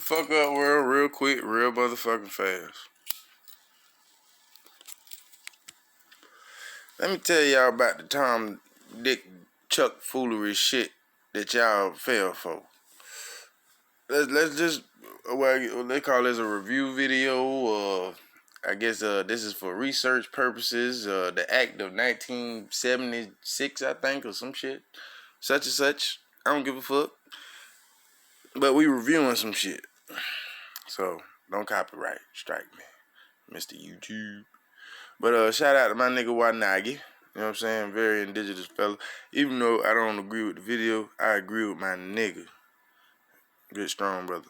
fuck up world real quick, real motherfucking fast. Let me tell y'all about the Tom, Dick, Chuck foolery shit that y'all fell for. Let's just, well, they call this a review video. I guess this is for research purposes. The act of 1976, I think, or some shit. Such and such. I don't give a fuck. But we reviewing some shit. So, don't copyright strike me, Mr. YouTube. But shout out to my nigga Wanagi. You know what I'm saying? Very indigenous fella. Even though I don't agree with the video, I agree with my nigga. Good strong brother.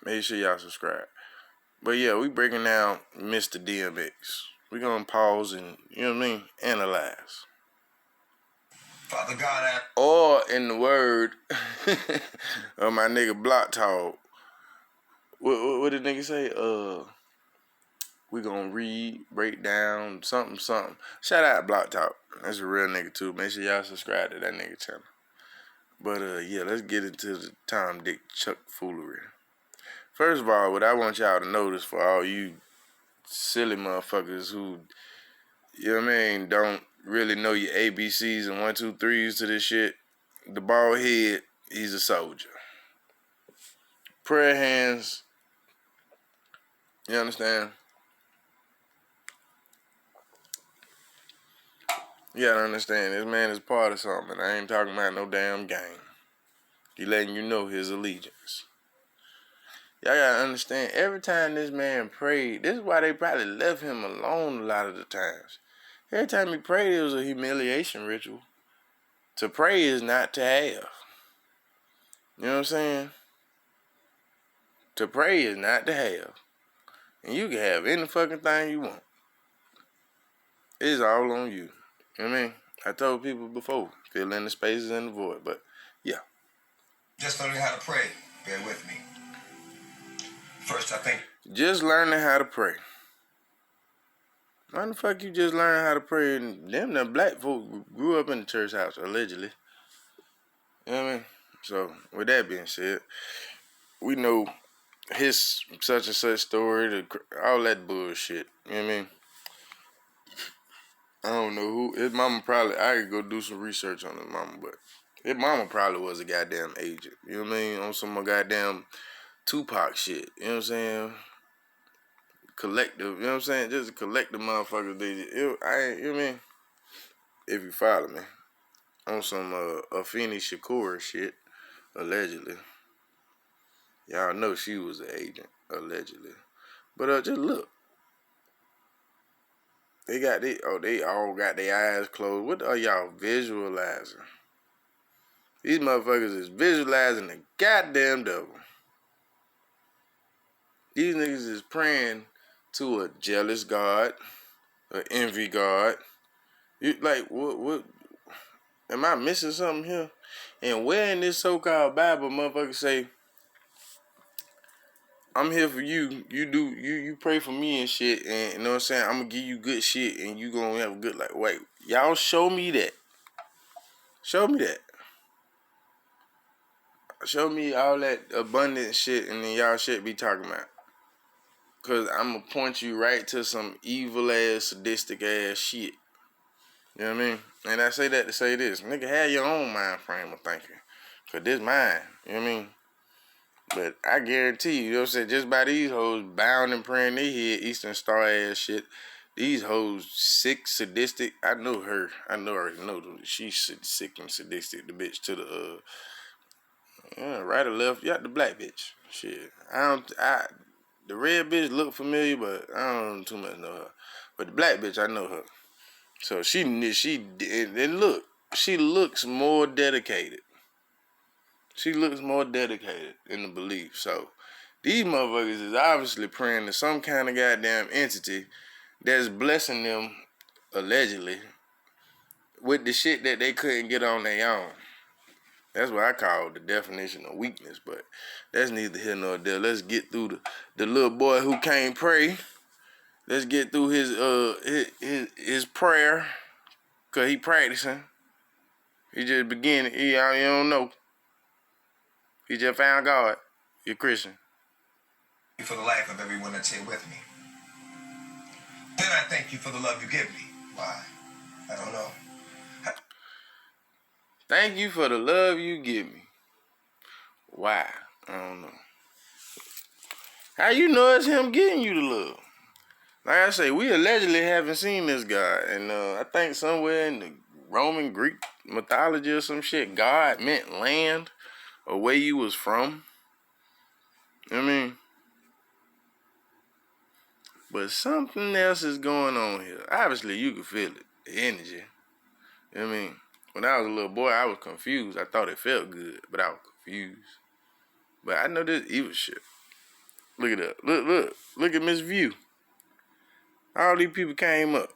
Make sure y'all subscribe. But yeah, we breaking down Mr. DMX. We gonna pause and, you know what I mean, analyze. Father God, or in the word of my nigga Block Talk, what did nigga say? We gonna read, break down, something. Shout out Block Talk. That's a real nigga too. Make sure y'all subscribe to that nigga channel. But yeah, let's get into the Tom, Dick, Chuck foolery. First of all, what I want y'all to notice for all you silly motherfuckers who, you know what I mean, don't really know your ABCs and 1, 2, 3s to this shit. The bald head, he's a soldier. Prayer hands, you understand? You gotta understand, this man is part of something. I ain't talking about no damn game. He letting you know his allegiance. Y'all gotta understand, every time this man prayed, this is why they probably left him alone a lot of the times. Every time he prayed, it was a humiliation ritual. To pray is not to have. You know what I'm saying? To pray is not to have. And you can have any fucking thing you want. It's all on you. You know what I mean? I told people before, fill in the spaces and the void, but yeah. Just learning how to pray. Bear with me. First, I think. Just learning how to pray. Why the fuck you just learn how to pray? And them black folk grew up in the church house, allegedly. You know what I mean? So, with that being said, we know his such and such story, all that bullshit. You know what I mean? I don't know who. His mama probably, I could go do some research on his mama, but his mama probably was a goddamn agent. You know what I mean? On some goddamn Tupac shit. You know what I'm saying? Collective, you know what I'm saying? Just a collective motherfuckers. You know what I mean? If you follow me. On some Afeni Shakur shit, allegedly. Y'all know she was an agent, allegedly. But just look. They all got their eyes closed. What are y'all visualizing? These motherfuckers is visualizing the goddamn devil. These niggas is praying to a jealous God, an envy God. You like what? Am I missing something here? And where in this so-called Bible, motherfuckers say, I'm here for you. You pray for me and shit, and you know what I'm saying? I'm gonna give you good shit, and you gonna have a good life. Wait, y'all show me that. Show me that. Show me all that abundant shit, and then y'all shit be talking about. Cause I'm gonna point you right to some evil ass, sadistic ass shit. You know what I mean? And I say that to say this. Nigga, have your own mind frame of thinking. Cause this mine. You know what I mean? But I guarantee you, you know what I'm saying? Just by these hoes bound and praying they head Eastern Star ass shit. These hoes sick, sadistic. I know her. I already know them. She's sick and sadistic. The bitch to the right or left. Yeah, the black bitch. Shit. The red bitch look familiar, but I don't too much know her. But the black bitch, I know her. So and look, she looks more dedicated. She looks more dedicated in the belief. So these motherfuckers is obviously praying to some kind of goddamn entity that's blessing them, allegedly, with the shit that they couldn't get on their own. That's what I call the definition of weakness, but that's neither here nor there. Let's get through the little boy who can't pray. Let's get through his prayer, cause he practicing. He just beginning. You don't know. He just found God. You're Christian. For the life of everyone that's here with me. Then I thank you for the love you give me. Why? I don't know. Thank you for the love you give me. Why? I don't know. How you know it's him getting you the love? Like I say, we allegedly haven't seen this guy. And I think somewhere in the Roman Greek mythology or some shit, God meant land or where you was from. You know what I mean? But something else is going on here. Obviously, you can feel it. The energy. You know what I mean? When I was a little boy, I was confused. I thought it felt good, but I was confused. But I know this evil shit. Look it up. Look at Miss View. All these people came up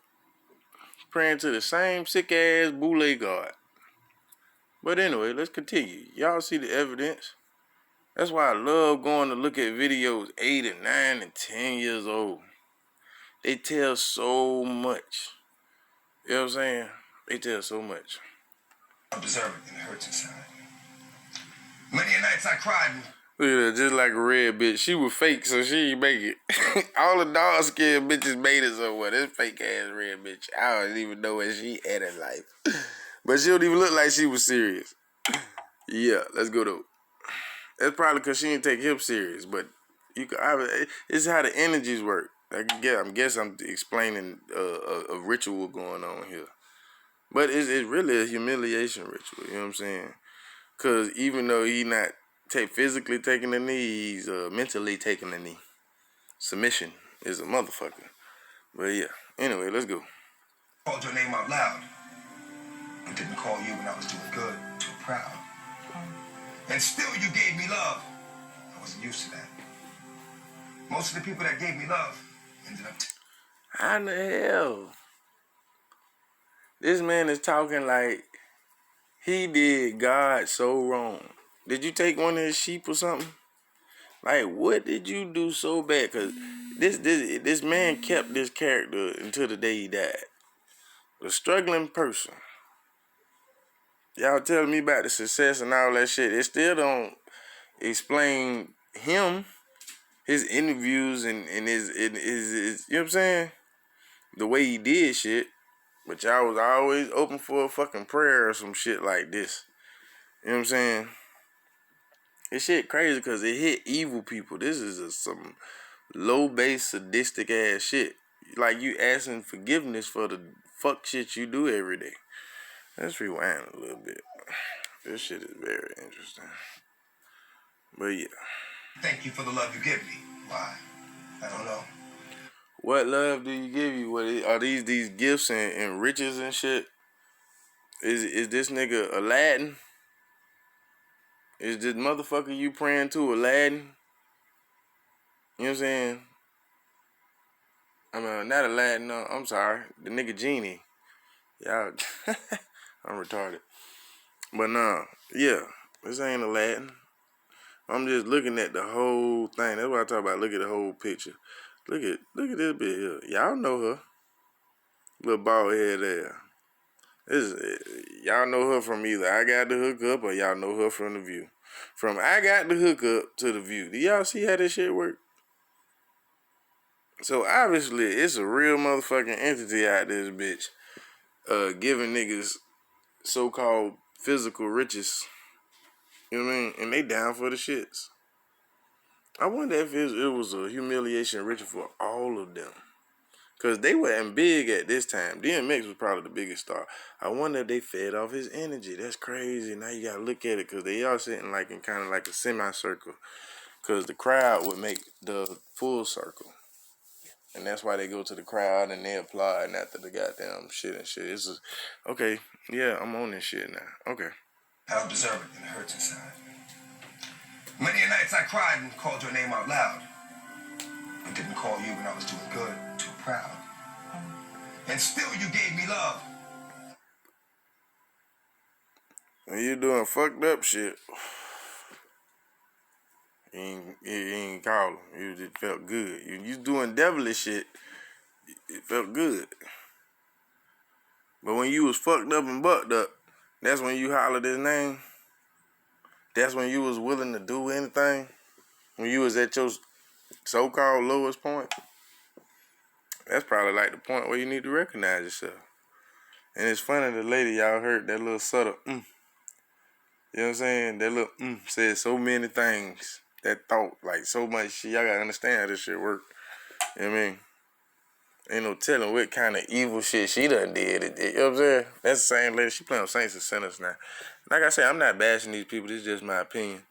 praying to the same sick ass Boule God. But anyway, let's continue. Y'all see the evidence. That's why I love going to look at videos 8 and 9 and 10 years old. They tell so much. You know what I'm saying? They tell so much. I deserve it and it hurts inside. Many nights I cried. Look at her, just like a red bitch. She was fake, so she ain't make it. All the dark-skinned bitches made it somewhere. This fake-ass red bitch, I don't even know where she at in life. But she don't even look like she was serious. Yeah, let's go though. That's probably because she didn't take him serious. But you can, it's how the energies work. I'm explaining a ritual going on here. But it's really a humiliation ritual. You know what I'm saying? Because even though he not physically taking the knee, he's mentally taking the knee. Submission is a motherfucker. But yeah. Anyway, let's go. Called your name out loud. I didn't call you when I was doing good. Too proud. And still you gave me love. I wasn't used to that. Most of the people that gave me love ended up... How in the hell? This man is talking like he did God so wrong. Did you take one of his sheep or something? Like, what did you do so bad? Because this man kept this character until the day he died. A struggling person. Y'all telling me about the success and all that shit. It still don't explain him, his interviews and his you know what I'm saying? The way he did shit. But y'all was always open for a fucking prayer or some shit like this. You know what I'm saying? This shit crazy because it hit evil people. This is some low-based sadistic ass shit. Like you asking forgiveness for the fuck shit you do every day. Let's rewind a little bit. This shit is very interesting. But yeah. Thank you for the love you give me. Why? I don't know. What love do you give you? What are these gifts and riches and shit? Is this nigga Aladdin? Is this motherfucker you praying to Aladdin? You know what I'm saying? I mean, not Aladdin, no, I'm sorry. The nigga Genie. Y'all, I'm retarded. But nah, yeah, this ain't Aladdin. I'm just looking at the whole thing. That's why I talk about look at the whole picture. Look at this bit here. Y'all know her. Little bald head there. Y'all know her from either I Got the Hook Up or y'all know her from The View. From I Got the Hook Up to The View. Do y'all see how this shit work? So obviously it's a real motherfucking entity out this bitch. Giving niggas so-called physical riches. You know what I mean? And they down for the shits. I wonder if it was a humiliation ritual for all of them. Because they weren't big at this time. DMX was probably the biggest star. I wonder if they fed off his energy. That's crazy. Now you got to look at it because they are sitting like in kind of like a semicircle. Because the crowd would make the full circle. And that's why they go to the crowd and they applaud after the goddamn shit and shit. It's just, okay, yeah, I'm on this shit now. Okay. I don't deserve it and it hurts inside. Many nights I cried and called your name out loud. I didn't call you when I was doing good. Too proud. And still you gave me love. When you doing fucked up shit, you ain't call him. You just felt good. You doing devilish shit, it felt good. But when you was fucked up and bucked up, that's when you hollered his name. That's when you was willing to do anything. you was at your so-called lowest point, that's probably like the point where you need to recognize yourself. And it's funny, the lady, y'all heard that little subtle You know what I'm saying? That little said so many things. That thought, like so much shit. Y'all gotta understand how this shit work. You know what I mean? Ain't no telling what kind of evil shit she done did. You know what I'm saying? That's the same lady. She playing Saints and Sinners now. Like I said, I'm not bashing these people. This is just my opinion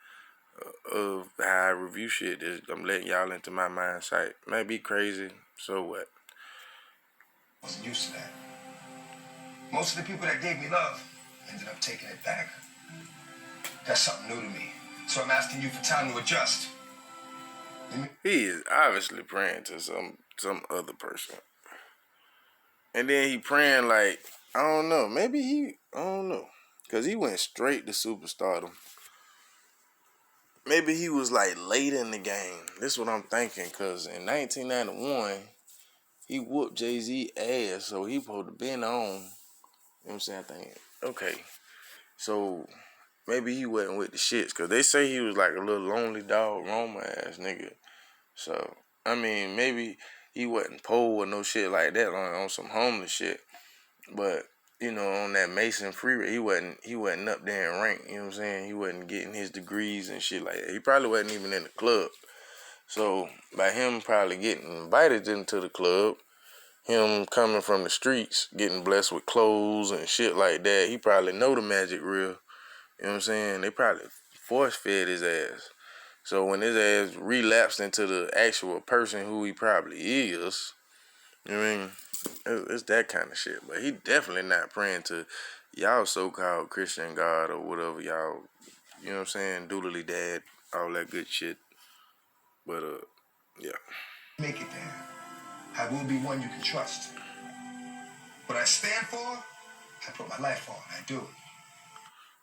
of how I review shit. I'm letting y'all into my mind sight. Might be crazy, so what? I wasn't used to that. Most of the people that gave me love ended up taking it back. That's something new to me. So I'm asking you for time to adjust. He is obviously praying to some other person. And then he praying like, I don't know. I don't know. Because he went straight to superstardom. Maybe he was like late in the game. This is what I'm thinking. Because in 1991, he whooped Jay-Z ass. So he supposed to been on. You know what I'm saying? I think, okay. So maybe he wasn't with the shits. Because they say he was like a little lonely dog, Roma ass nigga. So, I mean, maybe he wasn't poor or no shit like that on some homeless shit. But, you know, on that Mason freeway, he wasn't up there in rank, you know what I'm saying? He wasn't getting his degrees and shit like that. He probably wasn't even in the club. So, by him probably getting invited into the club, him coming from the streets, getting blessed with clothes and shit like that, he probably know the magic real. You know what I'm saying? They probably force-fed his ass. So when his ass relapsed into the actual person who he probably is, you know what I mean? It's that kind of shit. But he definitely not praying to y'all so-called Christian God or whatever y'all, you know what I'm saying, doodly dad, all that good shit. But, yeah. Make it there. I will be one you can trust. What I stand for, I put my life on. I do.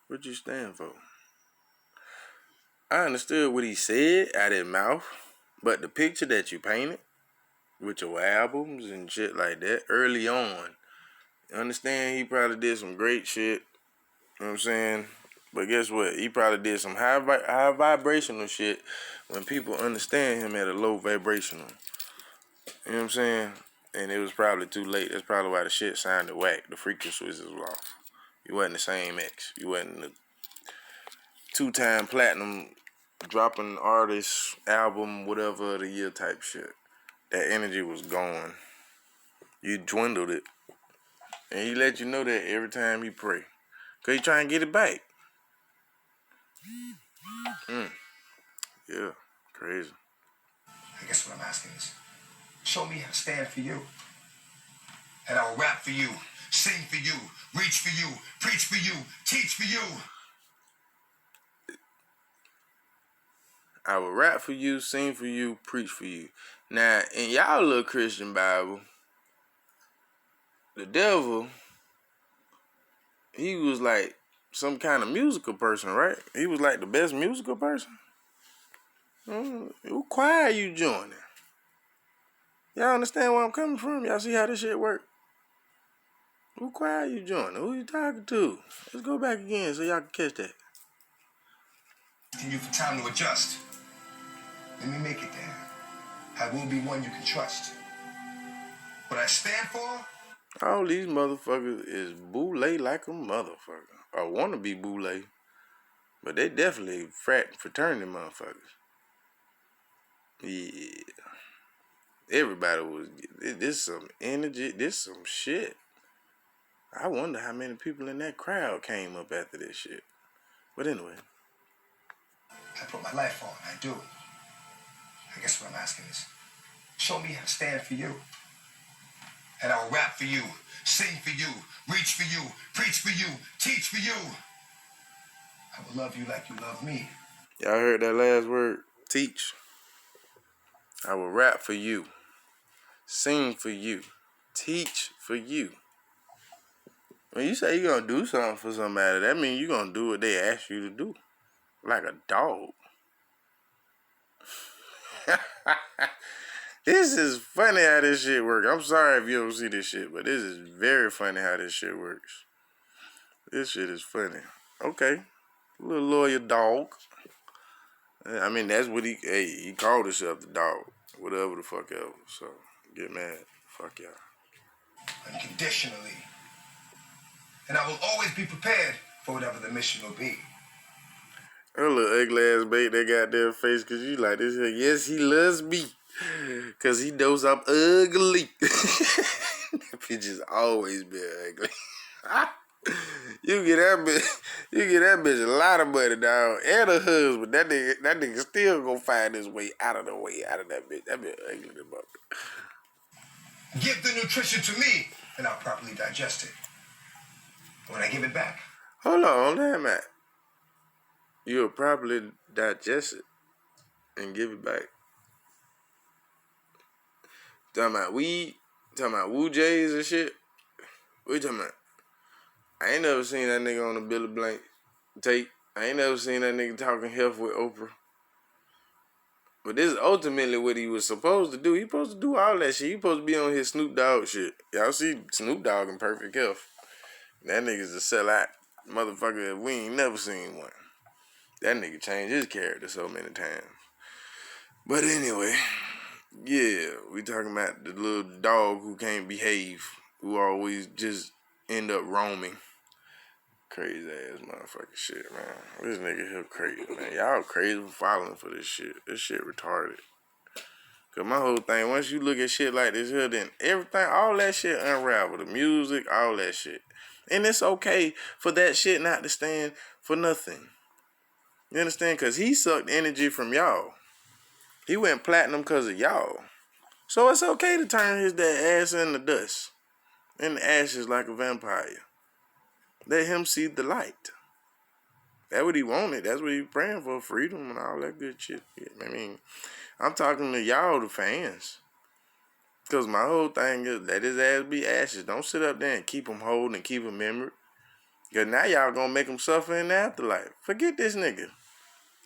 What you stand for? I understood what he said out of his mouth, but the picture that you painted with your albums and shit like that early on, understand he probably did some great shit. You know what I'm saying? But guess what? He probably did some high vibrational shit when people understand him at a low vibrational. You know what I'm saying? And it was probably too late. That's probably why the shit sounded whack. The frequencies was off. You wasn't the same X. You wasn't the 2-time platinum dropping artist, album, whatever of the year type shit. That energy was gone. You dwindled it. And he let you know that every time he pray. Because he trying to get it back. Yeah, crazy. I guess what I'm asking is, show me how to stand for you. And I'll rap for you, sing for you, reach for you, preach for you, teach for you. I will rap for you, sing for you, preach for you. Now, in y'all little Christian Bible, the devil, he was like some kind of musical person, right? He was like the best musical person. Who choir you joining? Y'all understand where I'm coming from? Y'all see how this shit work? Who choir you joining? Who you talking to? Let's go back again so y'all can catch that. Asking you for time to adjust. Let me make it there. I will be one you can trust. What I stand for, All these motherfuckers is boule like a motherfucker. Or wanna be boule. But they definitely fraternity motherfuckers. Yeah. Everybody was, this some energy, this some shit. I wonder how many people in that crowd came up after this shit. But anyway. I put my life on. I do. I guess what I'm asking is, show me how to stand for you. And I'll rap for you, sing for you, reach for you, preach for you, teach for you. I will love you like you love me. Y'all heard that last word? Teach. I will rap for you. Sing for you. Teach for you. When you say you're going to do something for somebody, that means you're going to do what they ask you to do. Like a dog. This is funny how this shit works. I'm sorry if you don't see this shit, but this is very funny how this shit works. This shit is funny. Okay. Little lawyer dog. I mean, that's what he called himself the dog. Whatever the fuck ever. So, get mad. Fuck y'all. Unconditionally. And I will always be prepared for whatever the mission will be. Her little ugly ass bait that got their face because you like this. Yes, he loves me. Because he knows I'm ugly. That bitch has always been ugly. You get that bitch a lot of money, dog. And a husband. That nigga still gonna find his way out of that bitch. That bitch ugly the mother. Give the nutrition to me, and I'll properly digest it. When I give it back. Hold on, damn it. You'll properly digest it and give it back. Talking about weed, talking about Woo Jays and shit. What you talking about? I ain't never seen that nigga on the Billy Blank tape. I ain't never seen that nigga talking health with Oprah. But this is ultimately what he was supposed to do. He supposed to do all that shit. He supposed to be on his Snoop Dogg shit. Y'all see Snoop Dogg in perfect health. That nigga's a sellout motherfucker. We ain't never seen one. That nigga changed his character so many times. But anyway, yeah, we talking about the little dog who can't behave, who always just end up roaming. Crazy ass motherfucking shit, man. This nigga here crazy, man. Y'all crazy for following for this shit. This shit retarded. Cause my whole thing, once you look at shit like this here, then everything, all that shit unravel. The music, all that shit. And it's okay for that shit not to stand for nothing. You understand? Cause he sucked energy from y'all. He went platinum because of y'all. So it's okay to turn his dead ass in the dust. In the ashes like a vampire. Let him see the light. That's what he wanted. That's what he praying for, freedom and all that good shit. I mean, I'm talking to y'all, the fans. Because my whole thing is, let his ass be ashes. Don't sit up there and keep him whole and keep him memory. Because now y'all going to make him suffer in the afterlife. Forget this nigga.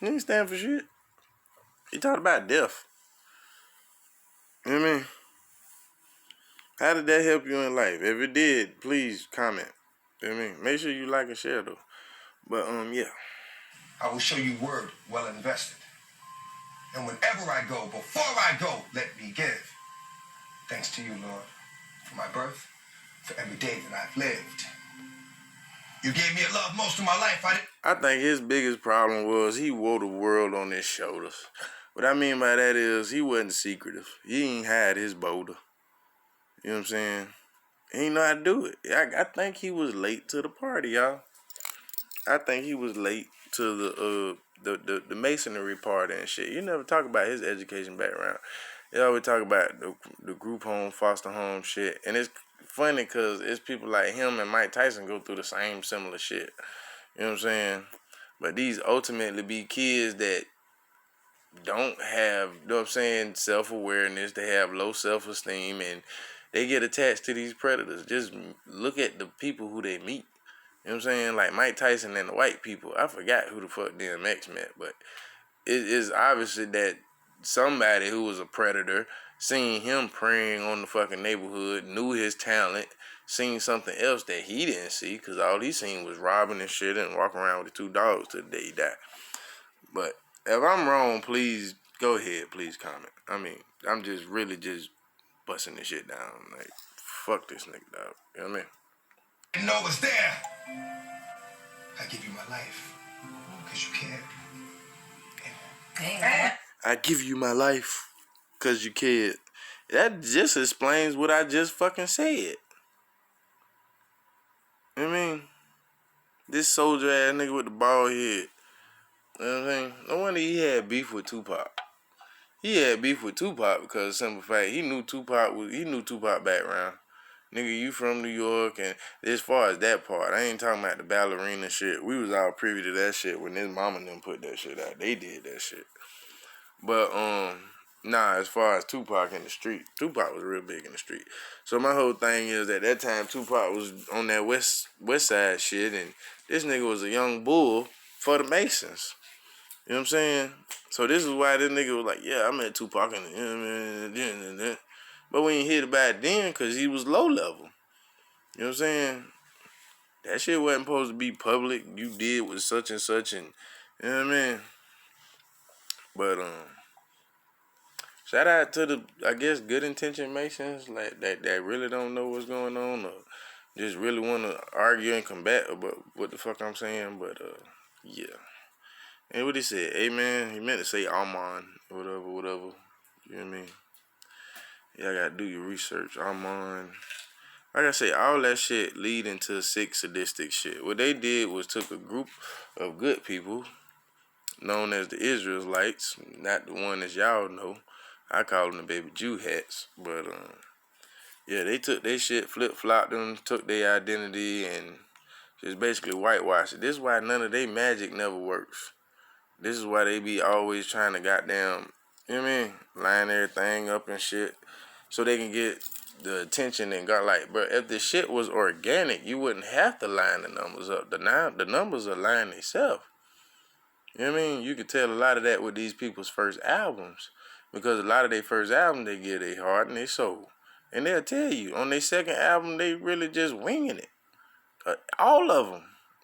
He ain't stand for shit. He talked about death. You know what I mean? How did that help you in life? If it did, please comment. You know what I mean? Make sure you like and share though. But yeah. I will show you word well invested. And whenever I go, before I go, let me give. Thanks to you, Lord, for my birth, for every day that I've lived. You gave me a love most of my life. I think his biggest problem was he wore the world on his shoulders. What I mean by that is he wasn't secretive. He ain't hide his boulder. You know what I'm saying? He ain't know how to do it. I think he was late to the party, y'all. I think he was late to the masonry party and shit. You never talk about his education background. You always talk about the group home, foster home shit. And it's funny because it's people like him and Mike Tyson go through the same similar shit. You know what I'm saying? But these ultimately be kids that don't have, you know what I'm saying, self-awareness. They have low self-esteem and they get attached to these predators. Just look at the people who they meet. You know what I'm saying? Like Mike Tyson and the white people. I forgot who the fuck DMX met, but it is obviously that somebody who was a predator seen him preying on the fucking neighborhood, knew his talent, seen something else that he didn't see because all he seen was robbing and shit and walking around with the two dogs till the day he died. But if I'm wrong, please go ahead. Please comment. I mean, I'm just really just busting this shit down. Like, fuck this nigga, dog. You know what I mean? didn't know was there. I give you my life because you cared. Amen. I give you my life because you cared. That just explains what I just fucking said. You know what I mean? This soldier ass nigga with the bald head. You know what I'm saying? No wonder he had beef with Tupac. He had beef with Tupac because of the simple fact he knew Tupac background. Nigga, you from New York, and as far as that part, I ain't talking about the ballerina shit. We was all privy to that shit when his mama and them put that shit out. They did that shit. But nah, as far as Tupac in the street, Tupac was real big in the street. So my whole thing is at that time Tupac was on that west side shit, and this nigga was a young bull for the Masons. You know what I'm saying? So this is why this nigga was like, yeah, I met Tupac and but we ain't hear about it then because he was low level. You know what I'm saying? That shit wasn't supposed to be public. You did with such and such, and you know what I mean? But shout out to the, I guess, good intention Masons, like that really don't know what's going on, or just really want to argue and combat about what the fuck I'm saying. But yeah. And what he said, amen. He meant to say Amen, whatever. You know what I mean? Y'all gotta do your research. Amen. Like I say, all that shit lead into sick, sadistic shit. What they did was took a group of good people known as the Israelites, not the one as y'all know. I call them the baby Jew hats. But yeah, they took their shit, flip-flopped them, took their identity, and just basically whitewashed it. This is why none of their magic never works. This is why they be always trying to goddamn, you know what I mean, line everything up and shit, so they can get the attention and got like, bro, if the shit was organic, you wouldn't have to line the numbers up. The numbers are lying themselves. You know what I mean? You could tell a lot of that with these people's first albums, because a lot of their first album, they give their heart and their soul. And they'll tell you, on their second album, they really just winging it. All of them,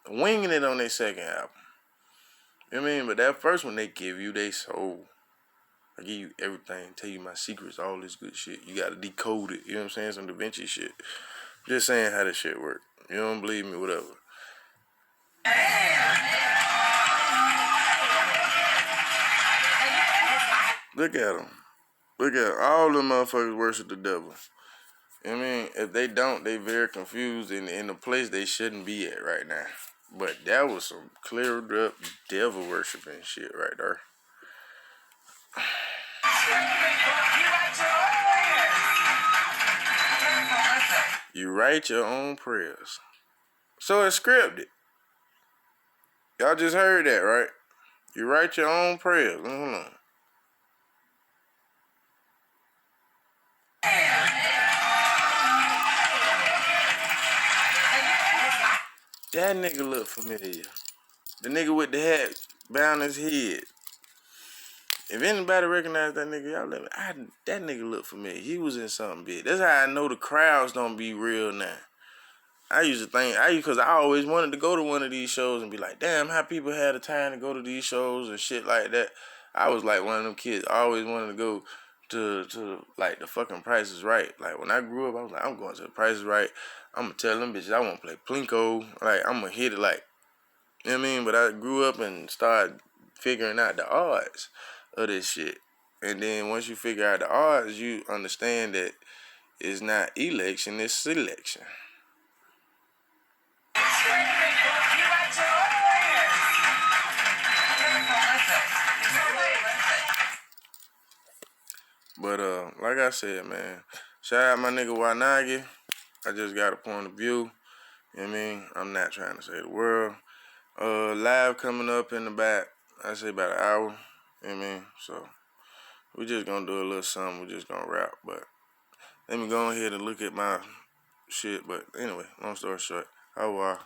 winging it on their second album. You know what I mean? But that first one, they give you their soul. I give you everything, tell you my secrets, all this good shit. You gotta decode it, you know what I'm saying? Some Da Vinci shit. Just saying how this shit work. You don't believe me, whatever. Look at them. Look at them. All them motherfuckers worship the devil. You know what I mean? If they don't, they very confused in the place they shouldn't be at right now. But that was some cleared up devil worshiping shit right there. You write your own prayers. So it's scripted. Y'all just heard that, right? You write your own prayers. Hold on. That nigga look familiar. The nigga with the hat bound his head. If anybody recognize that nigga, y'all let me. That nigga look familiar. He was in something big. That's how I know the crowds don't be real now. I used to think, because I always wanted to go to one of these shows and be like, damn, how people had the time to go to these shows and shit like that. I was like one of them kids. I always wanted to go to like the fucking Price is Right. Like when I grew up, I was like, I'm going to the Price is Right. I'm gonna tell them bitches I want to play Plinko. Like I'm gonna hit it like, you know what I mean? But I grew up and started figuring out the odds of this shit. And then once you figure out the odds, you understand that it's not election, it's selection. But like I said, man, shout out my nigga Wanagi. I just got a point of view. You know what I mean? I'm not trying to save the world. Live coming up in about, I say about an hour. You know what I mean? So we just gonna do a little something. We just gonna rap. But let me go ahead and look at my shit. But anyway, long story short, au revoir.